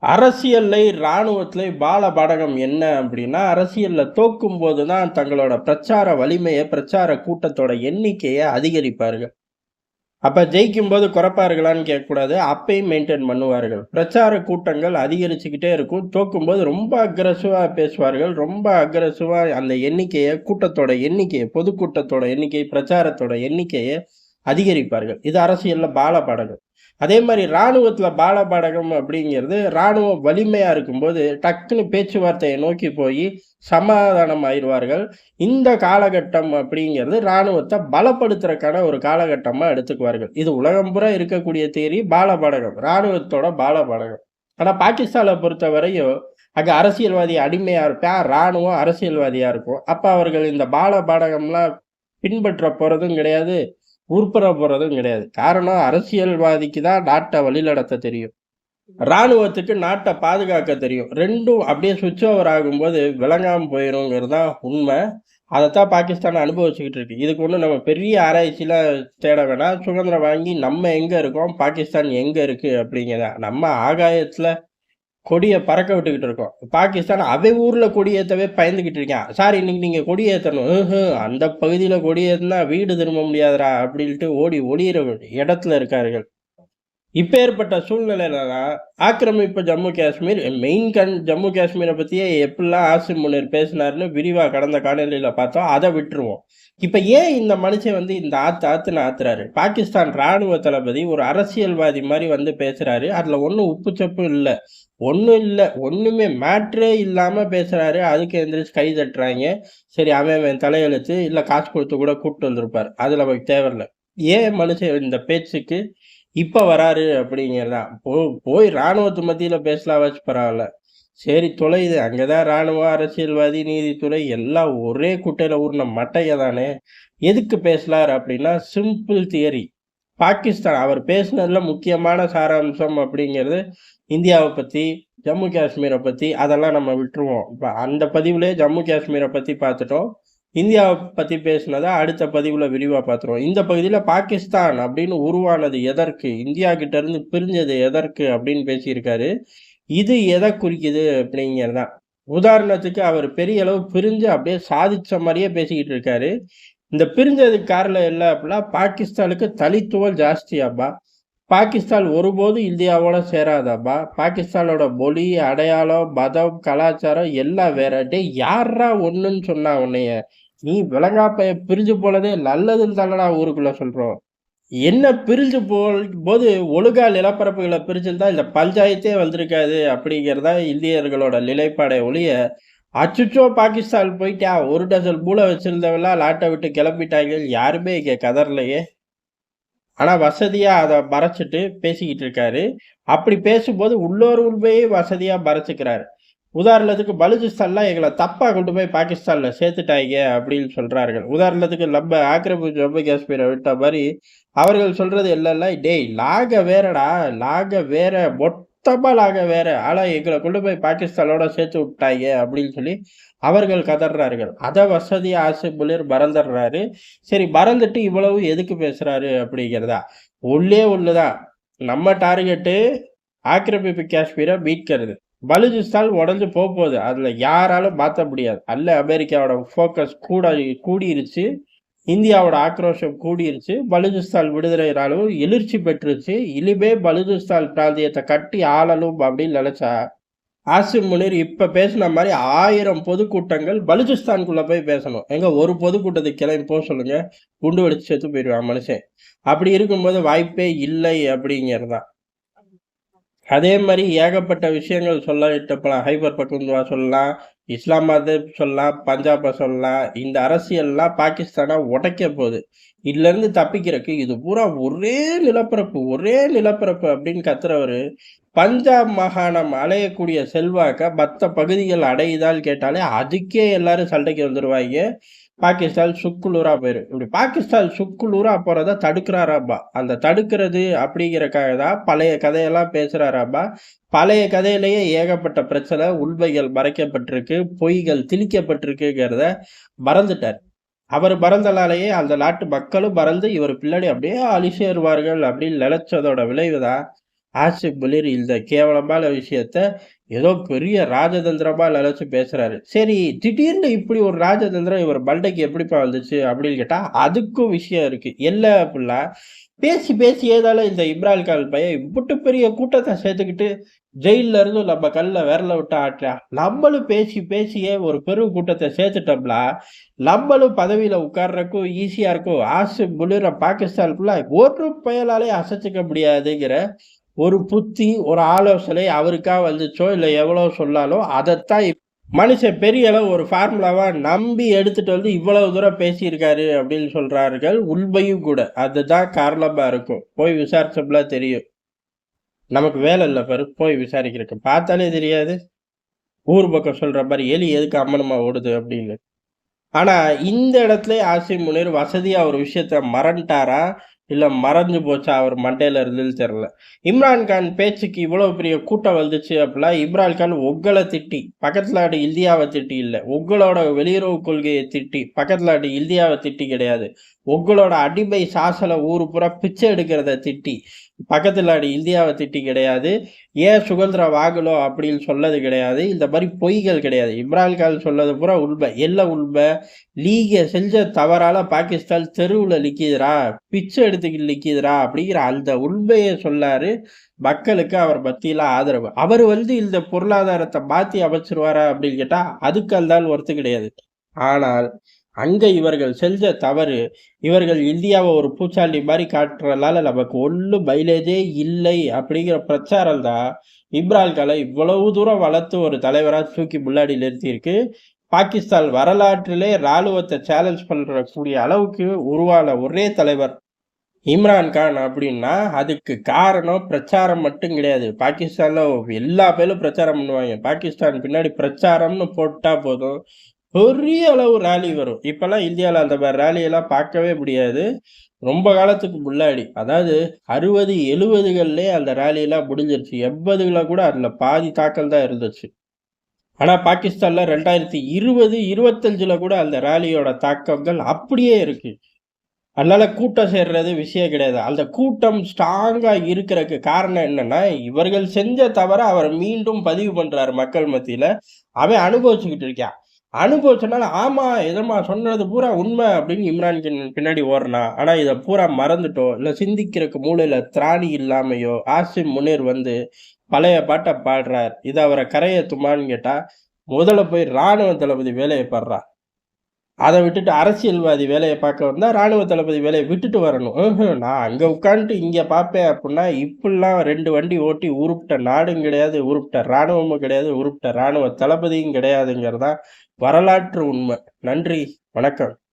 அரசியல்ல, இராணுவத்தில பாடகம் என்ன அப்படின்னா, அரசியல்ல தோக்கும்போது தான் தங்களோட பிரச்சார வலிமைய, பிரச்சார கூட்டத்தோட எண்ணிக்கைய அதிகரிப்பார்கள். அப்ப ஜெயிக்கும்போது குறைப்பார்களான்னு கேட்கக்கூடாது. அப்பயும் மெயின்டெயின் பண்ணுவார்கள். பிரச்சார கூட்டங்கள் அதிகரிச்சுக்கிட்டே இருக்கும். தோக்கும்போது ரொம்ப அக்ரஸிவா பேசுவார்கள். ரொம்ப அக்ரஸிவா அந்த எண்ணிக்கைய, கூட்டத்தோட எண்ணிக்கைய, பொதுக்கூட்டத்தோட எண்ணிக்கை, பிரச்சாரத்தோட எண்ணிக்கைய அதிகரிப்பார்கள். இது அரசியல்ல பாடகம். அதே மாரி ராணுவத்தில பாடகம் அப்படிங்கிறது, ராணுவம் வலிமையா இருக்கும்போது, டக்குனு பேச்சுவார்த்தைய நோக்கி போயி சமாதானம் ஆயிருவார்கள். இந்த காலகட்டம் அப்படிங்கிறது ராணுவத்த பலப்படுத்துறக்கான ஒரு காலகட்டமா எடுத்துக்குவார்கள். இது உலகம் பூரா இருக்கக்கூடிய தியரி பாடகம். ராணுவத்தோட பாடகம். ஆனா பாகிஸ்தான பொறுத்தவரையும், அங்க அரசியல்வாதி அடிமையா இருப்பான். ராணுவம் அரசியல்வாதியா இருக்கும். அப்ப அவர்கள் இந்த பாடகம்லாம் பின்பற்ற போறதும் கிடையாது. உருப்பட போறதும் கிடையாது. காரணம் அரசியல்வாதிக்கு தான் நாட்ட வழிநடத்த தெரியும். ராணுவத்துக்கு நாட்ட பாதுகாக்க தெரியும். 2ம் அப்படியே ஸ்விட்ச் ஓவர் ஆகும்போது விளங்காம போயிருங்கிறது தான் உண்மை. அதத்தான் பாகிஸ்தான் அனுபவிச்சுக்கிட்டு இருக்கு. இதுக்கு ஒண்ணும் நம்ம பெரிய ஆராய்ச்சிலாம் தேட வேணாம். சுதந்திரம் வாங்கி நம்ம எங்க இருக்கோம், பாகிஸ்தான் எங்க இருக்கு அப்படிங்கிறத நம்ம ஆகாயத்துல கொடிய பறக்க விட்டுக்கிட்டு இருக்கோம். பாகிஸ்தான் அவன் ஊர்ல கொடியேத்தவே பயந்துகிட்டு இருக்கான். சார் இன்னைக்கு நீங்க கொடியேத்தணும். அந்த பகுதியில கொடியேத்துனா வீடு திரும்ப முடியாதுடா அப்படின்ட்டு ஓடி ஒளியிற இடத்துல இருக்கார்கள். இப்பேற்பட்ட சூழ்நிலையில தான் ஆக்கிரமிப்பு ஜம்மு காஷ்மீர் ஜம்மு காஷ்மீர பத்தியே எப்படிலாம் ஆசிம் முனீர் பேசினாருன்னு விரிவா கடந்த காணொளியில பார்த்தோம். அத விட்டுருவோம். இப்ப ஏன் இந்த மனுஷன் வந்து இந்த ஆத்துன்னு ஆத்துறாரு? பாகிஸ்தான் ராணுவ தளபதி ஒரு அரசியல்வாதி மாரி வந்து பேசுறாரு. அதுல ஒண்ணும் உப்பு சப்பும் இல்ல. ஒண்ணும் இல்ல. ஒண்ணுமே மேட்டரே இல்லாம பேசுறாரு. அதுக்கு எந்திரிச்சு கை தட்டுறாய்ங்க. சரி அவன் தலையெழுத்து. இல்ல காசு குடுத்து கூட கூப்ட்டு வந்திருப்பாரு. அது நமக்கு தேவையில்ல. ஏன் மனுஷன் இந்த பேச்சுக்கு இப்ப வராரு அப்படிங்கிறதான். போய் ராணுவத்து மத்தியில பேசலாவாச்சும் பரவால்ல. சரி தொலையுது. அங்கதான் ராணுவம், அரசியல்வாதி, நீதித்துறை எல்லாம் ஒரே குட்டையில ஊர்ன மட்டைய தானே. எதுக்கு பேசலாரு அப்படின்னா, சிம்பிள் தியரி. பாகிஸ்தான் அவர் பேசினதுல முக்கியமான சாராம்சம் அப்படிங்கிறது இந்தியாவ பத்தி, ஜம்மு காஷ்மீர பத்தி அதெல்லாம் நம்ம விட்டுருவோம். இப்ப அந்த பதிவுலயே ஜம்மு காஷ்மீர பத்தி பார்த்துட்டோம். இந்தியாவ பத்தி பேசினத அடுத்த பதிவுல விரிவா பார்த்துருவோம். இந்த பகுதியில பாகிஸ்தான் அப்படின்னு உருவானது எதற்கு? இந்தியா கிட்ட இருந்து பிரிஞ்சது எதற்கு? அப்படின்னு பேசியிருக்காரு. இது எத குறிக்குது அப்படிங்கிறது தான். உதாரணத்துக்கு அவர் பெரிய அளவு பிரிஞ்சு அப்படியே சாதிச்ச மாரியே பேசிக்கிட்டு இருக்காரு. இந்த பிரிஞ்சதுக்கு காரணம் என்ன அப்படின்னா, பாகிஸ்தானுக்கு தனித்துவம் ஜாஸ்தியாப்பா. பாகிஸ்தான் ஒருபோதும் இந்தியாவோட சேராதாப்பா. பாகிஸ்தானோட மொழி, அடையாளம், மதம், கலாச்சாரம் எல்லாம் வேற. டேய் யார்றா ஒண்ணுன்னு சொன்னா உன்னைய? நீ விளங்காப்பய பிரிஞ்சு போனதே நல்லதுன்னு தானடா ஊருக்குள்ள சொல்றோம். என்ன பிரிஞ்சு போது ஒழுங்கா நிலப்பரப்புகள பிரிச்சிருந்தா இந்த பஞ்சாயத்தே வந்திருக்காது அப்படிங்கிறது தான் இந்தியர்களோட நிலைப்பாடே ஒழிய, அச்சச்சோ! பாகிஸ்தான் போயிட்டான். 1 டசன் மூளை வச்சிருந்தவன்லாம் நாட்ட விட்டு கிளம்பிட்டாங்கன்னு யாருமே இங்க கதறலையே! ஆனா வசதியா அத மறைச்சுட்டு பேசிக்கிட்டு இருக்காரு. அப்படி பேசும்போது உள்ளூர் உண்மையை வசதியா மறைச்சுக்கிறாரு. உதாரணத்துக்கு பலுசிஸ்தான்லாம் எங்கள தப்பா கொண்டு போய் பாகிஸ்தான்ல சேர்த்துட்டாய்ங்க அப்படின்னு சொல்றார்கள். உதாரணத்துக்கு நம்ம ஆக்கிரமிப்பு ஜம்மு காஷ்மீர விட்ட மாரி, அவர்கள் சொல்றது என்னன்னா, "டேய் நாங்க வேறடா, நாங்க வேற, மொத்தமா நாங்க வேற. ஆனா எங்கள கொண்டு போய் பாகிஸ்தானோட சேர்த்து விட்டாய்ங்க" அப்படின்னு சொல்லி அவர்கள் கதர்றார்கள். அத வசதியா ஆசிம் முனீர் மறந்தர்றாரு. சரி மறந்துட்டு இவ்வளவு எதுக்கு பேசுறாரு அப்படிங்கிறதா? ஒண்ணே ஒண்ணுதான். நம்ம டார்கெட்டு ஆக்கிரமிப்பு காஷ்மீர மீட்கிறது. பலுசிஸ்தான் உடைஞ்சு போப்போது. அதுல யாராலும் மாத்த முடியாது. அமெரிக்காவோட ஃபோக்கஸ் கூடிருச்சு. இந்தியாவோட ஆக்ரோஷம் கூடிருச்சு. பலுசிஸ்தான் விடுதலை ராணுவம் எழுச்சி பெற்றுருச்சு. இனிமே பலுசிஸ்தான் பிராந்தியத்த கட்டி ஆளணும் அப்படின்னு நெனச்சா, ஆசிம் முனீர் இப்ப பேசுன மாரி 1000 பொதுக்கூட்டங்கள் பலுசிஸ்தானுக்குள்ள போய் பேசணும். ஏங்க ஒரு பொதுக்கூட்டத்துக்கு கிளம்பி சொல்லுங்க. குண்டு வெடிச்சு செத்து போயிருவான் மனுஷன். அப்படி இருக்கும்போது வாய்ப்பே இல்லை அப்படிங்கிறது தான். அதே மாரி ஏகப்பட்ட விஷயங்கள் சொல்லட்டு போலாம். ஹைபர் பக்துன்வா சொல்லலாம், இஸ்லாமாபாத் சொல்லலாம், பஞ்சாப சொல்லலாம். இந்த அரசியல்லாம் பாகிஸ்தான உடைக்க போது. இதுலருந்து தப்பிக்கிறக்கு இது பூரா ஒரே நிலப்பரப்பு அப்படின்னு கத்துறவரு, பஞ்சாப் மாகாணம் அடையக்கூடிய செல்வாக்க மத்த பகுதிகள் அடையுதான்னு கேட்டாலே, அதுக்கே எல்லாரும் சண்டைக்கு வந்துருவாய்ங்க. பாகிஸ்தான் சுக்குநூறா போயிரும். இப்படி பாகிஸ்தான் சுக்குநூறா போறத தடுக்கிறாராம்பா. அந்த தடுக்கிறது அப்படிங்கிறக்காக தான் பழைய கதையெல்லாம் பேசுறாராம்பா. பழைய கதையிலேயே ஏகப்பட்ட பிரச்சனை, உண்மைகள் மறைக்கப்பட்டிருக்கு, பொய்கள் திணிக்கப்பட்டிருக்குங்கிறத மறந்துட்டார். அவர் பறந்தனாலேயே அந்த நாட்டு மக்களும் பறந்து இவர் பின்னாடி அப்படியே அழி சேருவார்கள் அப்படின்னு நினைச்சதோட விளைவுதான் ஆசிப் முனிர் இந்த கேவலமான விஷயத்த ஏதோ பெரிய ராஜதந்திரமா நினைச்சு பேசுறாரு. சரி, திடீர்னு இப்படி ஒரு ராஜதந்திரம் இவர் மண்டைக்கு எப்படிப்பா வந்துச்சு அப்படின்னு கேட்டா அதுக்கும் விஷயம் இருக்கு. என்ன அப்படின்னா, பேசி பேசி ஏதால இந்த இம்ரான் கான் பையன் இம்புட்டு பெரிய கூட்டத்தை சேர்த்துக்கிட்டு ஜெயில்ல இருந்து நம்ம கல்ல விரல விட்டு ஆட்டுறா. நம்மளும் பேசி பேசியே ஒரு பெரும் கூட்டத்தை சேர்த்துட்டோம்னா நம்மளும் பதவியில உட்கார்றதுக்கும் ஈஸியா இருக்கும். ஆசிப் முனிர பாகிஸ்தானுக்குள்ள ஒரு பயலாலே அசைச்சுக்க முடியாதுங்கிற ஒரு புத்தி, ஒரு ஆலோசனை அவருக்கா வந்துச்சோ, இல்ல எவ்வளோ சொன்னாலும் அதைத்தான் மனுஷன் பெரிய அளவு ஒரு ஃபார்முலாவா நம்பி எடுத்துட்டு வந்து இவ்வளவு தூரம் பேசியிருக்காரு அப்படின்னு சொல்றார்கள். உண்மையும் கூட. அதுதான் காரணமா இருக்கும். போய் விசாரிச்சோம்னா தெரியும். நமக்கு வேலை இல்ல பாரு, போய் விசாரிக்கிறதுக்கு. பார்த்தாலே தெரியாது. ஊர் பக்கம் சொல்ற மாரி எலி எதுக்கு அம்மனமா ஓடுது அப்படின்னு. ஆனா இந்த இடத்துல ஆசிம் முனீர் வசதியா ஒரு விஷயத்த மறந்துட்டாரா? இல்ல மறைஞ்சு போச்சா அவர் மண்டையில இருந்துன்னு தெரியல. இம்ரான் கான் பேச்சுக்கு இவ்வளவு பெரிய கூட்டம் வந்துச்சு அப்படின்னா, இம்ரான் கான் உங்கள திட்டி, பக்கத்து நாடு இந்தியாவ திட்டி இல்ல. உங்களோட வெளியுறவு கொள்கையை திட்டி, பக்கத்து நாடு இந்தியாவ திட்டி கிடையாது. உங்களோட அடிமை சாசன ஊரு பூரா பிச்சை எடுக்கிறத திட்டி, பக்கத்து நாடு இந்தியாவ திட்டி கிடையாது. ஏன் சுதந்திரம் வாங்கணும் அப்படின்னு சொன்னது கிடையாது. இந்த மாரி பொய்கள் கிடையாது. இம்ரான் கான் சொன்னது பூரா உண்மை. என்ன உண்மை? நீங்க செஞ்ச தவறால பாகிஸ்தான் தெருவுல நிக்குதுடா, பிச்சை எடுத்துக்கிட்டு நிக்குதுடா அப்படிங்கிற அந்த உண்மைய சொன்னாரு. மக்களுக்கு அவர் மத்தியில ஆதரவு. அவரு இந்த பொருளாதாரத்த மாத்தி அமைச்சிருவாரா அப்படின்னு கேட்டா, அதுக்கு அந்த ஆள் ஒர்த்து கிடையாது. ஆனால் அங்க இவர்கள் செஞ்ச தவறு, இவர்கள் இந்தியாவ ஒரு பூச்சாண்டி மாரி காட்டுறதுனால நமக்கு ஒண்ணும் மைலேஜே இல்லை அப்படிங்கிற பிரச்சாரம் தான் இம்ரான் கானை இவ்வளவு தூரம் வளர்த்து ஒரு தலைவரா தூக்கி முன்னாடி நிறுத்தியிருக்கு. பாகிஸ்தான் வரலாற்றிலே ராணுவத்தை சேலஞ்ச் பண்றக்கூடிய அளவுக்கு உருவான ஒரே தலைவர் இம்ரான் கான் அப்படின்னா, அதுக்கு காரணம் பிரச்சாரம் மட்டும் கிடையாது. பாகிஸ்தான்ல எல்லா பேரும் பிரச்சாரம் பண்ணுவாங்க. பாகிஸ்தான் பின்னாடி பிரச்சாரம்னு போட்டா போதும், பெரிய அளவு ராலி வரும். இப்பல்லாம் இந்தியால அந்த மாரி ராலியெல்லாம் பார்க்கவே முடியாது. ரொம்ப காலத்துக்கு முன்னாடி, அதாவது 60, 70கள்லயே அந்த ராலியெல்லாம் முடிஞ்சிருச்சு. 80ல கூட அதுல பாதி தாக்கல் தான் இருந்துச்சு. ஆனா பாகிஸ்தான்ல 2020, 25ல கூட அந்த ராலியோட தாக்கங்கள் அப்படியே இருக்கு. அதனால கூட்டம் சேர்றது விஷயம் கிடையாது. அந்த கூட்டம் ஸ்ட்ராங்கா இருக்கறக்கு காரணம் என்னன்னா, இவர்கள் செஞ்ச தவற அவர் மீண்டும் பதிவு பண்றாரு மக்கள் மத்தியில. அவன் அனுபவிச்சுக்கிட்டு இருக்கான். அனுபவிச்சனால, ஆமா எதம்மா சொன்னது பூரா உண்மை அப்படின்னு இம்ரான் கான் பின்னாடி ஓடுனான். ஆனா இத பூரா மறந்துட்டோ, இல்ல சிந்திக்கிறக்கு மூளையில திராணி இல்லாமையோ, ஆசிம் முனீர் பழைய பாட்ட பாடுறார். இது அவர கரையேத்துமான்னு கேட்டா, முதல்ல போய் ராணுவ தளபதி வேலைய பார்றா. அத விட்டுட்டு அரசியல்வாதி வேலைய பார்க்க வந்தா, ராணுவ தளபதி வேலைய விட்டுட்டு வரணும். நான் அங்க உட்காந்துட்டு இங்க பார்ப்பேன் அப்புட்ன்னா, இப்படிலாம் 2 வண்டி ஓட்டி உருப்ட்ட நாடும் கிடையாது, உருப்ட்ட ராணுவமும் கிடையாது, உருப்ட்ட ராணுவ தளபதியும் கிடையாதுங்கிறது தான் வரலாற்று உண்மை. நன்றி, வணக்கம்.